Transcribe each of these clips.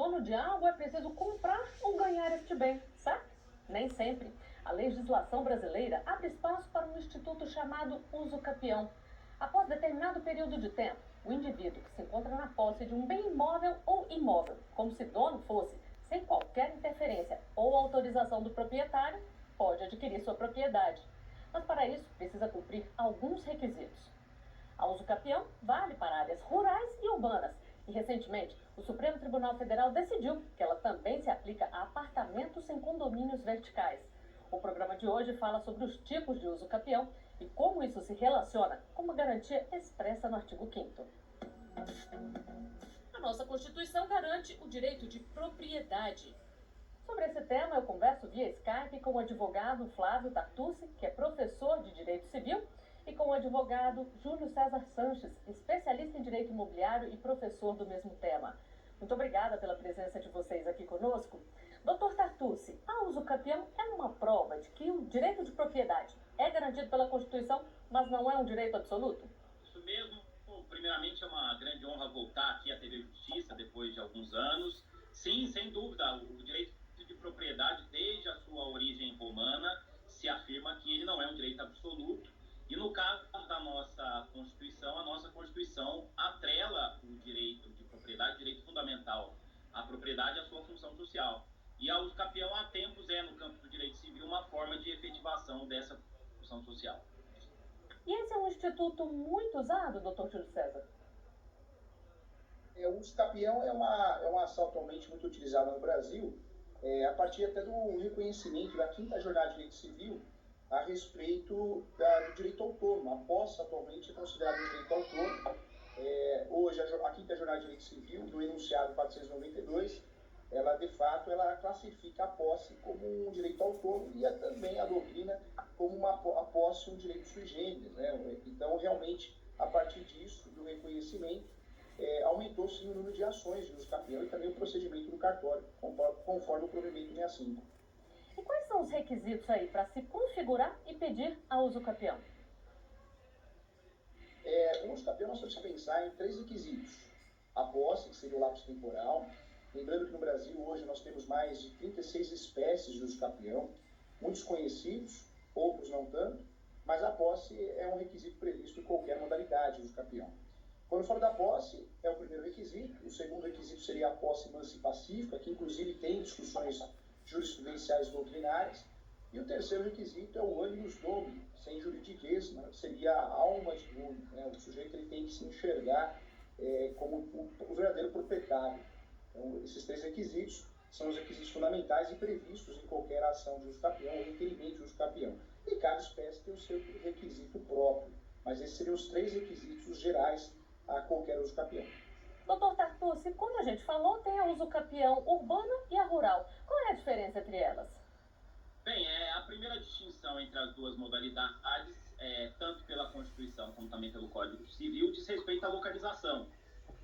dono de algo é preciso comprar ou ganhar este bem, certo? Nem sempre. A legislação brasileira abre espaço para um instituto chamado uso capião. Após determinado período de tempo, o indivíduo que se encontra na posse de um bem imóvel ou imóvel, como se dono fosse, sem qualquer interferência ou autorização do proprietário, pode adquirir sua propriedade. Mas para isso precisa cumprir alguns requisitos. A uso capião vale para áreas rurais e urbanas. E recentemente, o Supremo Tribunal Federal decidiu que ela também se aplica a apartamentos em condomínios verticais. O programa de hoje fala sobre os tipos de uso capião e como isso se relaciona com uma garantia expressa no artigo 5º. A nossa Constituição garante o direito de propriedade. Sobre esse tema, eu converso via Skype com o advogado Flávio Tartucci, que é professor de Direito Civil, e com o advogado Júlio César Sanches, especialista em Direito Imobiliário e professor do mesmo tema. Muito obrigada pela presença de vocês aqui conosco. Doutor Tartucci, a uso capião é uma prova de que o direito de propriedade é garantido pela Constituição, mas não é um direito absoluto? Isso mesmo. Primeiramente, é uma grande honra voltar aqui à TV Justiça depois de alguns anos. Sim, sem dúvida, o direito de propriedade, desde a sua origem romana, se afirma que ele não é um direito absoluto. E no caso da nossa Constituição, a nossa Constituição atrela o direito de propriedade, o direito fundamental à propriedade, à sua função social. E a uso capião, há tempos, no campo do direito civil, uma forma de efetivação dessa função social. E esse é um instituto muito usado, doutor Júlio César? O uso capião é uma ação atualmente muito utilizada no Brasil, a partir até do reconhecimento da 5ª Jornada de Direito Civil a respeito do direito autônomo. A posse atualmente é considerada um direito autônomo. Hoje, a 5ª Jornada de Direito Civil, do enunciado 492, ela, de fato, ela classifica a posse como um direito autônomo e também a doutrina como a posse um direito sui generis, né? Então, realmente, a partir disso, do reconhecimento, aumentou-se o número de ações de uso capião e também o procedimento do cartório, conforme o provimento 65. E quais são os requisitos aí para se configurar e pedir a uso capião? O uso capião nós temos que pensar em 3 requisitos. A posse, que seria o lapso temporal. Lembrando que no Brasil hoje nós temos mais de 36 espécies de uso capião, muitos conhecidos, outros não tanto, mas a posse é um requisito previsto em qualquer modalidade de uso capião. Quando falo da posse, é o primeiro requisito. O segundo requisito seria a posse mansa e pacífica, que inclusive tem discussões jurisprudenciais doutrinárias. E o terceiro requisito é o animus domini, sem juridiquez, né? Seria a alma de dono, né? O sujeito ele tem que se enxergar como o verdadeiro proprietário. Então, esses 3 requisitos são os requisitos fundamentais e previstos em qualquer ação de uso capião ou requerimento de uso capião. E cada espécie tem o seu requisito próprio, mas esses seriam os 3 requisitos gerais a qualquer uso capião. Doutor Tartucci, como a gente falou, tem a uso capião urbana e a rural. Qual é a diferença entre elas? Bem, a primeira distinção entre as duas modalidades, tanto pela Constituição como também pelo Código Civil, diz respeito à localização.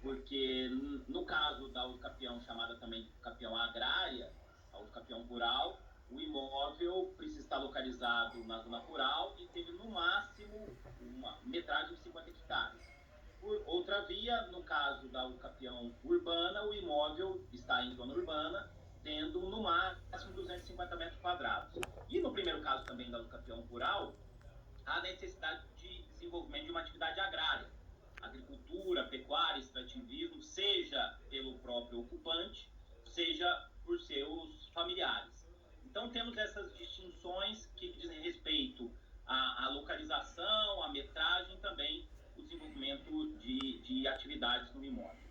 Porque no caso da uso capião, chamada também de capião agrária, a uso capião rural, o imóvel precisa estar localizado na zona rural e ter no máximo uma metragem de 50 hectares. Por outra via, no caso da uso capião urbana, o imóvel está em zona urbana, tendo no máximo 250 metros quadrados. E no primeiro caso também da uso capião rural, há necessidade de desenvolvimento de uma atividade agrária, agricultura, pecuária, extrativismo, seja pelo próprio ocupante, seja por seus familiares. Então temos essas distinções que dizem respeito à localização, à metragem e também o desenvolvimento de atividades no imóvel.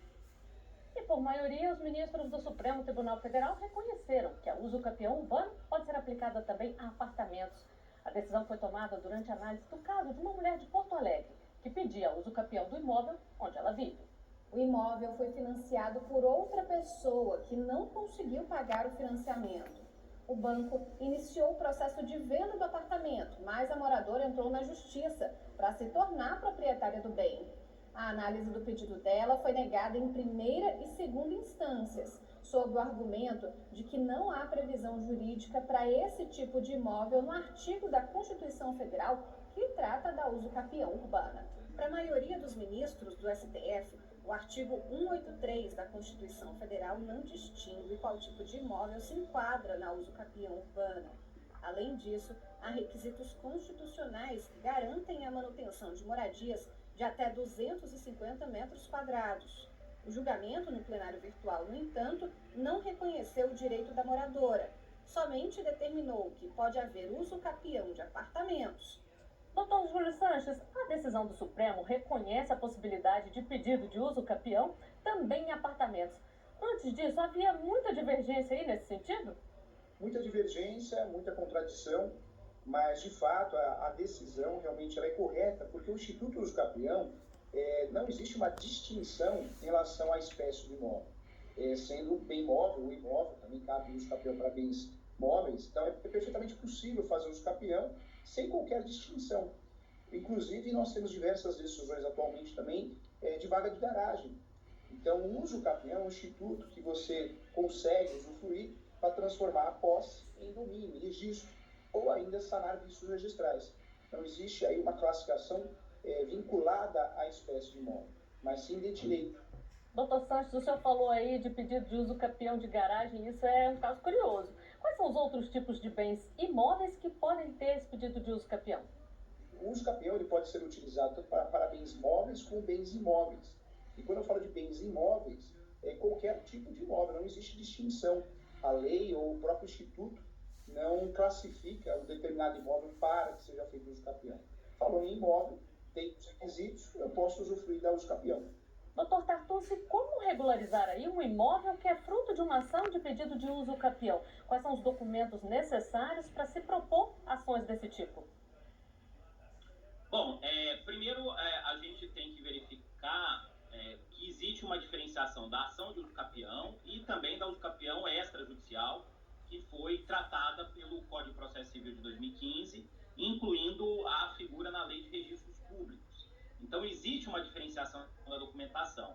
E por maioria, os ministros do Supremo Tribunal Federal reconheceram que a uso capião urbano pode ser aplicada também a apartamentos. A decisão foi tomada durante a análise do caso de uma mulher de Porto Alegre, que pedia uso capião do imóvel onde ela vive. O imóvel foi financiado por outra pessoa que não conseguiu pagar o financiamento. O banco iniciou o processo de venda do apartamento, mas a moradora entrou na justiça para se tornar proprietária do bem. A análise do pedido dela foi negada em primeira e segunda instâncias, sob o argumento de que não há previsão jurídica para esse tipo de imóvel no artigo da Constituição Federal que trata da uso capião urbana. Para a maioria dos ministros do STF, O artigo 183 da Constituição Federal não distingue qual tipo de imóvel se enquadra na usucapião urbana. Além disso, há requisitos constitucionais que garantem a manutenção de moradias de até 250 metros quadrados. O julgamento no plenário virtual, no entanto, não reconheceu o direito da moradora, somente determinou que pode haver uso capião de apartamentos. Doutor Júlio Sanches, a decisão do Supremo reconhece a possibilidade de pedido de uso capião também em apartamentos. Antes disso, havia muita divergência aí nesse sentido? Muita divergência, muita contradição, mas de fato a decisão realmente ela é correta, porque o Instituto Uso Capião não existe uma distinção em relação à espécie do imóvel. Sendo bem móvel ou imóvel, também cabe uso capião para bens móveis, então é perfeitamente possível fazer uso capião sem qualquer distinção. Inclusive, nós temos diversas decisões atualmente também de vaga de garagem. Então, o uso capião é um instituto que você consegue usufruir para transformar a posse em domínio, registro, ou ainda sanar vícios registrais. Não existe aí uma classificação vinculada à espécie de imóvel, mas sim de direito. Doutor Sanches, o senhor falou aí de pedido de uso capião de garagem, isso é um caso curioso. Quais são os outros tipos de bens imóveis que podem ter esse pedido de uso capião? O uso capião ele pode ser utilizado tanto para bens móveis como bens imóveis. E quando eu falo de bens imóveis, é qualquer tipo de imóvel, não existe distinção. A lei ou o próprio instituto não classifica um determinado imóvel para que seja feito uso capião. Falando em imóvel, tem os requisitos, eu posso usufruir da uso capião. Doutor Tartucci, como regularizar aí um imóvel que é fruto de uma ação de pedido de uso capião? Quais são os documentos necessários para se propor ações desse tipo? Bom, primeiro a gente tem que verificar que existe uma diferenciação da ação de uso capião e também da uso capião extrajudicial, que foi tratada pelo Código de Processo Civil de 2015, incluindo a figura na Lei de Registros Públicos. Então, existe uma diferenciação da documentação.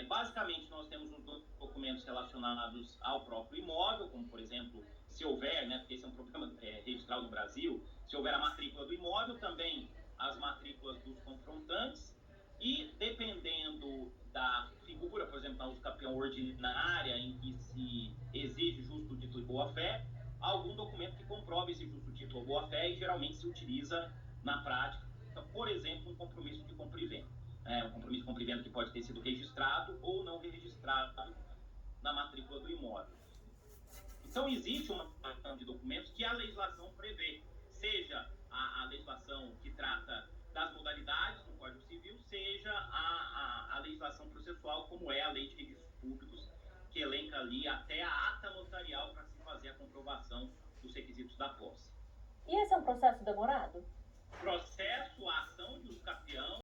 Basicamente, nós temos os documentos relacionados ao próprio imóvel, como, por exemplo, se houver, porque esse é um problema registral no Brasil, se houver a matrícula do imóvel, também as matrículas dos confrontantes, e dependendo da figura, por exemplo, na uso capião ordinária, em que se exige justo título e boa-fé, algum documento que comprove esse justo título ou boa-fé, e geralmente se utiliza na prática, por exemplo, um compromisso de compra e venda. Um compromisso de compra e venda que pode ter sido registrado ou não registrado na matrícula do imóvel. Então, existe uma questão de documentos que a legislação prevê, seja a legislação que trata das modalidades do Código Civil, seja a legislação processual, como é a Lei de Registros Públicos, que elenca ali até a ata notarial para se fazer a comprovação dos requisitos da posse. E esse é um processo demorado? Processo, a ação de uso capião